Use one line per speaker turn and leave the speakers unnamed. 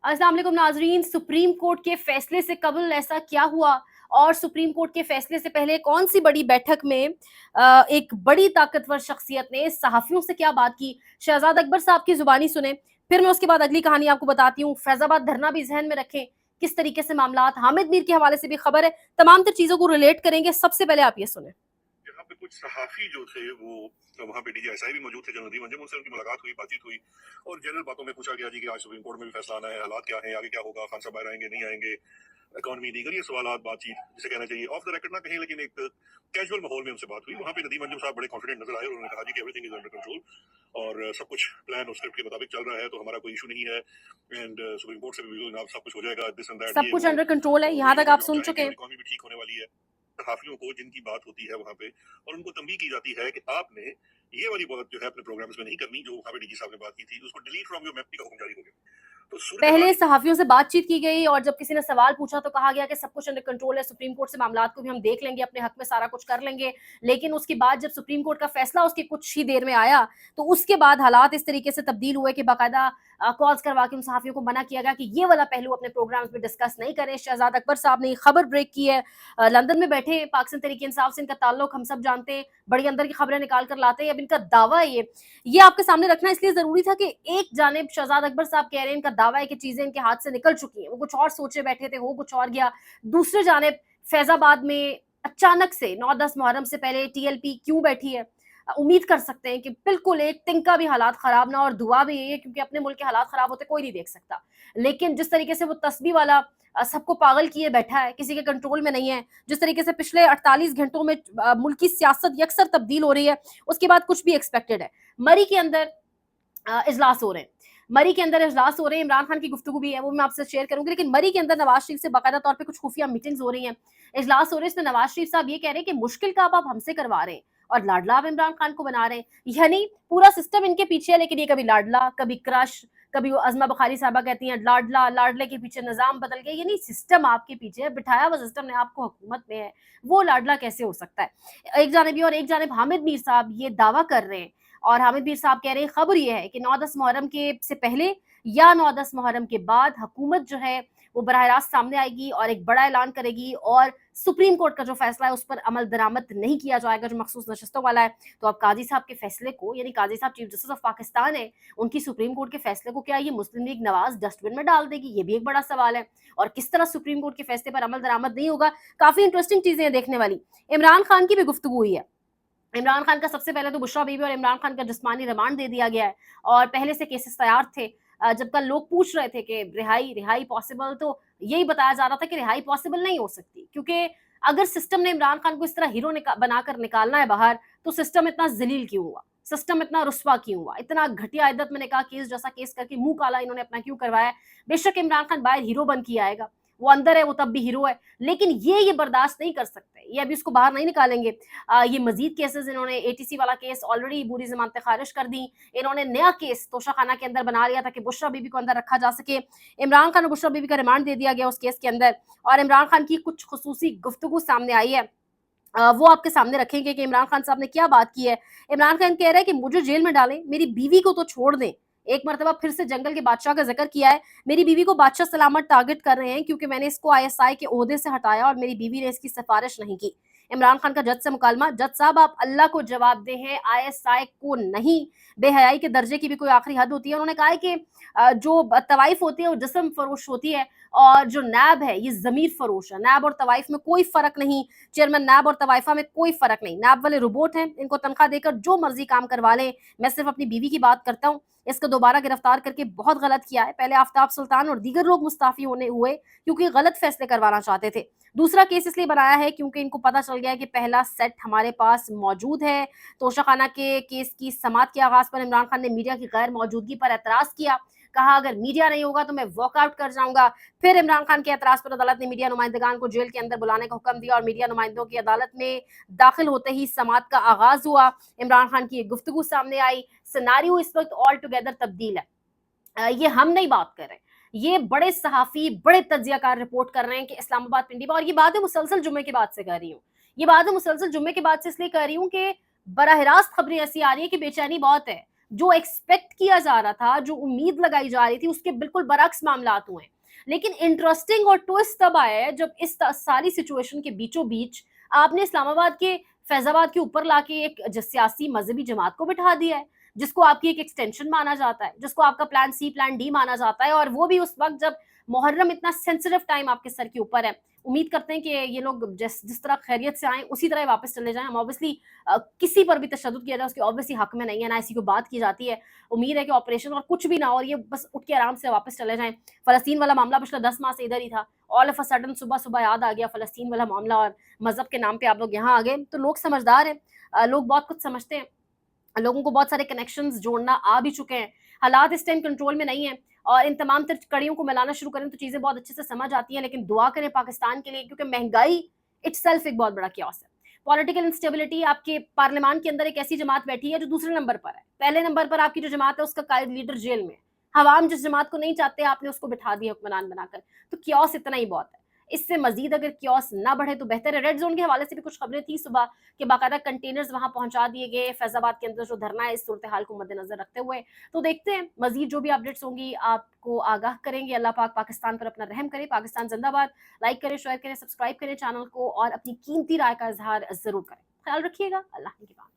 अस्सलाम वालेकुम नाजरीन। सुप्रीम कोर्ट के फैसले से कबल ऐसा क्या हुआ और सुप्रीम कोर्ट के फैसले से पहले कौन सी बड़ी बैठक में एक बड़ी ताकतवर शख्सियत ने सहाफियों से क्या बात की, शहजाद अकबर साहब की जुबानी सुने। फिर मैं उसके बाद अगली कहानी आपको बताती हूँ। फैजाबाद धरना भी जहन में रखें, किस तरीके से मामलात, हामिद मीर के हवाले से भी खबर है। तमाम तर चीजों को रिलेट करेंगे। सबसे पहले आप ये सुने।
यहाँ पे कुछ सहाफी जो थे वो वहाँ पे डीजीएसआई भी मौजूद थे, जनरल नदीम अंजुम, उनसे उनकी मुलाकात हुई, बातचीत हुई और जनरल बातों में पूछा गया जी कि आज सुप्रीम कोर्ट में भी फैसला आना है, हालात क्या है, आगे क्या होगा, खान साहब बाहर आएंगे नहीं आएंगे, इकॉनमी दीगर ये सवाल बातचीत जिसे कहना चाहिए ऑफ द रिकॉर्ड ना कहीं, लेकिन एक कैजुअल माहौल में उनसे बात हुई। वहाँ पे नदीम अंजुम साहब बड़े कॉन्फिडेंट नजर आए और उन्होंने कहा जी कि एवरीथिंग इज अंडर कंट्रोल और सब कुछ प्लान और स्क्रिप्ट के मुताबिक चल रहा है, तो हमारा कोई इशू नहीं है एंड सुप्रीम कोर्ट से भी सब कुछ हो जाएगा, दिस एंड दैट,
सब
ये
कुछ
वो,
अंडर कंट्रोल है,
और
यहाँ
वही
तक
होगा
आप
जो हम
सुन चुके
चाहेंगे और
हैं।
इकॉनमी भी ठीक होने वाली है। सहाफियों को जिनकी बात होती है वहाँ पे और उनको तंबीह की जाती है कि आपने ये वाली बात जो है अपने प्रोग्राम्स में नहीं करनी, जो वहाँ पे डीजी साहब ने बात की थी, उसको डिलीट फ्रॉम योर मेमोरी का हुक्म जारी हो गया। तो सूरत
पहले
हाल
सहाफियों से बातचीत की गई और जब किसी ने सवाल पूछा तो कहा गया कि सब कुछ अंडर कंट्रोल है, सुप्रीम कोर्ट से मामलात को भी हम देख लेंगे, अपने हक में सारा कुछ कर लेंगे। लेकिन उसके बाद जब सुप्रीम कोर्ट का फैसला उसकी कुछ ही देर में आया तो उसके बाद हालात इस तरीके से तब्दील हुए कि बाकायदा कॉल्स करवा के उन सहाफियों को मना किया गया कि ये वाला पहलू अपने प्रोग्राम्स में डिस्कस नहीं करें। शहजाद अकबर साहब ने खबर ब्रेक की है। लंदन में बैठे पाकिस्तान तहरीक इंसाफ से इनका ताल्लुक हम सब जानते हैं, बड़ी अंदर की खबरें निकाल कर लाते हैं। अब इनका दावा है ये आपके सामने रखना इसलिए जरूरी था कि एक जानिब शहजाद अकबर साहब कह रहे हैं, इनका दावा है कि चीजें इनके हाथ से निकल चुकी हैं, वो कुछ और सोचे बैठे थे, हो कुछ और गया। दूसरी जानिब फैजाबाद में अचानक से 9-10 मुहर्रम से पहले टीएलपी क्यों बैठी है। उम्मीद कर सकते हैं कि बिल्कुल एक तिनका भी हालात खराब ना, और दुआ भी यही है क्योंकि अपने मुल्क के हालात खराब होते कोई नहीं देख सकता। लेकिन जिस तरीके से वो तस्बीह वाला सबको पागल किए बैठा है, किसी के कंट्रोल में नहीं है, जिस तरीके से पिछले 48 घंटों में मुल्क की सियासत यकसर तब्दील हो रही है, उसके बाद कुछ भी एक्सपेक्टेड है। मरी के अंदर इजलास हो रहे हैं, मरी के अंदर इजलास हो रहे हैं, इमरान खान की गुफ्तगू भी है, वो मैं आपसे शेयर करूंगी। लेकिन मरी के अंदर नवाज शरीफ से बाकायदा तौर पे कुछ खुफिया मीटिंग्स हो रही हैं, इजलास हो रहे हैं। इसमें नवाज शरीफ साहब ये कह रहे हैं कि मुश्किल का आप हमसे करवा रहे हैं और लाडला आप इमरान खान को बना रहे हैं। यानी पूरा सिस्टम इनके पीछे है, लेकिन ये कभी लाडला, कभी क्रश, कभी वो अजमा बुखारी साहबा कहती हैं लाडला, लाडले के पीछे निजाम बदल गया। यानी सिस्टम आपके पीछे है, बिठाया हुआ सिस्टम ने आपको हुकूमत में है, वो लाडला कैसे हो सकता है। एक जानिब और एक जानिब हामिद मीर साहब ये दावा कर रहे हैं, और हामिद मीर साहब कह रहे हैं खबर यह है कि 9-10 मुहर्रम के से पहले या 9-10 मुहर्रम के बाद हुकूमत जो है वो बराह रास्त सामने आएगी और एक बड़ा ऐलान करेगी और सुप्रीम कोर्ट का जो फैसला है उस पर अमल दरामद नहीं किया जाएगा, जो मखसूस नशस्तों वाला है। तो अब काजी साहब के फैसले को, यानी काजी साहब चीफ जस्टिस ऑफ पाकिस्तान है, उनकी सुप्रीम कोर्ट के फैसले को क्या ये मुस्लिम लीग नवाज डस्टबिन में डाल देगी, ये भी एक बड़ा सवाल है। और किस तरह सुप्रीम कोर्ट के फैसले पर अमल दरामद नहीं होगा, काफी इंटरेस्टिंग चीजें हैं देखने वाली। इमरान खान की भी गुफ्तगू हुई है। इमरान खान का सबसे पहले तो बुशरा बीबी और इमरान खान का जिस्मानी रिमांड दे दिया गया है और पहले से केसेस तैयार थे। जब कल लोग पूछ रहे थे कि रिहाई रिहाई पॉसिबल, तो यही बताया जा रहा था कि रिहाई पॉसिबल नहीं हो सकती, क्योंकि अगर सिस्टम ने इमरान खान को इस तरह हीरो बनाकर निकालना है बाहर, तो सिस्टम इतना जलील क्यों हुआ, सिस्टम इतना रुस्वा क्यों हुआ, इतना घटिया इद्दत में निकाह केस जैसा केस करके मुंह काला इन्होंने अपना क्यों करवाया। बेशक इमरान खान बाहर हीरो बन के आएगा, वो अंदर है वो तब भी हीरो है, लेकिन ये बर्दाश्त नहीं कर सकते, ये अभी उसको बाहर नहीं निकालेंगे। ये मजीद केसेस, इन्होंने एटीसी वाला केस ऑलरेडी पूरी जमानतें खारिज कर दी, इन्होंने नया केस तोशाखाना के अंदर बना लिया था कि बुशरा बीबी को अंदर रखा जा सके। इमरान खान और बुशरा बीबी का रिमांड दे दिया गया उस केस के अंदर, और इमरान खान की कुछ खुसूसी गुफ्तगू सामने आई है, वो आपके सामने रखेंगे कि इमरान खान साहब ने क्या बात की है। इमरान खान कह रहे हैं कि मुझे जेल में डालें, मेरी बीवी को तो छोड़ दें। एक मरतबा फिर से जंगल के बादशाह का जिक्र किया है, मेरी बीवी को बादशाह सलामत टारगेट कर रहे हैं क्योंकि मैंने इसको आईएसआई के ओहदे से हटाया और मेरी बीवी ने इसकी सिफारिश नहीं की। इमरान खान का जज से मुकालमा, जज साहब आप अल्लाह को जवाब दे हैं, आईएसआई को नहीं। बेहयाई के दर्जे की भी कोई आखिरी हद होती है। उन्होंने कहा है कि जो तवाइफ होती है वो जिस्म फरोश होती है और जो नैब है ये जमीर फरोश है। नैब और तवाइफ में कोई फर्क नहीं, चेयरमैन नैब और तवाइफा में कोई फर्क नहीं। नैब वाले रोबोट हैं, इनको तनख्वाह देकर जो मर्जी काम करवा लें। मैं सिर्फ अपनी बीवी की बात करता हूँ, इसको दोबारा गिरफ्तार करके बहुत गलत किया है। पहले आफ्ताब सुल्तान और दीगर लोग मुस्ताफी होने हुए क्योंकि गलत फैसले करवाना चाहते थे। दूसरा केस इसलिए बनाया है क्योंकि इनको पता चल गया है कि पहला सेट हमारे पास मौजूद है। तोशाखाना के केस की समात के आगाज पर इमरान खान ने मीडिया की गैर मौजूदगी पर एतराज किया, कहा अगर मीडिया नहीं होगा तो मैं वॉकआउट कर जाऊंगा। फिर इमरान खान के एतराज पर अदालत ने मीडिया नुमाइंदगान को जेल के अंदर बुलाने का हुक्म दिया और मीडिया नुमाइंदों की अदालत में दाखिल होते ही समात का आगाज हुआ। इमरान खान की एक गुफ्तगू सामने आई। सिनारियो इस वक्त ऑल टुगेदर तब्दील है। ये हम नहीं बात कर रहे, ये बड़े सहाफी, बड़े तज्जियाकार रिपोर्ट कर रहे हैं कि इस्लामाबाद पिंडी में, और ये बात है मुसलसल जुम्मे के बाद से कर रही हूँ, ये बात है मुसलसल जुम्मे के बाद से इसलिए कर रही हूँ कि बराह रास्त खबरें ऐसी आ रही है कि बेचैनी बहुत है। جو ایکسپیکٹ کیا جا رہا تھا, جو امید لگائی جا رہی تھی, اس کے بالکل برعکس معاملات ہوئے ہیں. لیکن انٹرسٹنگ اور ٹوسٹ تب آیا ہے جب اس ساری سچویشن کے بیچوں بیچ آپ نے اسلام آباد کے, فیض آباد کے اوپر لا کے ایک سیاسی مذہبی جماعت کو بٹھا دیا ہے, جس کو آپ کی ایک ایکسٹینشن مانا جاتا ہے, جس کو آپ کا پلان سی پلان ڈی مانا جاتا ہے, اور وہ بھی اس وقت جب محرم اتنا سینسٹیو ٹائم آپ کے سر کے اوپر ہے. امید کرتے ہیں کہ یہ لوگ جس طرح خیریت سے آئیں اسی طرح واپس چلے جائیں. ہم اوبیسلی کسی پر بھی تشدد کیا جائے اس کے اوبیسلی حق میں نہیں ہے, نہ اسی کو بات کی جاتی ہے. امید ہے کہ آپریشن اور کچھ بھی نہ ہو اور یہ بس اٹھ کے آرام سے واپس چلے جائیں. فلسطین والا معاملہ پچھلے 10 ماہ سے ادھر ہی تھا, آل آف اے سڈن صبح صبح یاد آ گیا فلسطین والا معاملہ, اور مذہب کے نام پہ آپ لوگ یہاں آ گئے. تو لوگ سمجھدار ہیں, لوگ بہت کچھ سمجھتے ہیں, لوگوں کو بہت سارے کنیکشنز جوڑنا آ بھی چکے ہیں. حالات اس ٹائم کنٹرول میں نہیں ہیں, اور ان تمام تر کڑیوں کو ملانا شروع کریں تو چیزیں بہت اچھے سے سمجھ آتی ہیں. لیکن دعا کریں پاکستان کے لیے, کیونکہ مہنگائی اٹ سیلف ایک بہت بڑا کیوس ہے. پولیٹیکل انسٹیبلٹی, آپ کے پارلیمان کے اندر ایک ایسی جماعت بیٹھی ہے جو دوسرے نمبر پر ہے. پہلے نمبر پر آپ کی جو جماعت ہے اس کا قائد لیڈر جیل میں. عوام جس جماعت کو نہیں چاہتے آپ نے اس کو بٹھا دیا حکمران بنا کر. تو کیوس اتنا ہی بہت ہے. اس سے مزید اگر کیوس نہ بڑھے تو بہتر ہے. ریڈ زون کے حوالے سے بھی کچھ خبریں تھیں صبح کہ باقاعدہ کنٹینرز وہاں پہنچا دیے گئے فیض آباد کے اندر جو دھرنا ہے, اس صورتحال کو مد نظر رکھتے ہوئے. تو دیکھتے ہیں مزید جو بھی اپڈیٹس ہوں گی آپ کو آگاہ کریں گے. اللہ پاک پاکستان پر اپنا رحم کرے. پاکستان زندہ باد. لائک کریں, شیئر کریں, سبسکرائب کریں چینل کو, اور اپنی قیمتی رائے کا اظہار ضرور کریں. خیال رکھیے گا. اللہ کے بعد.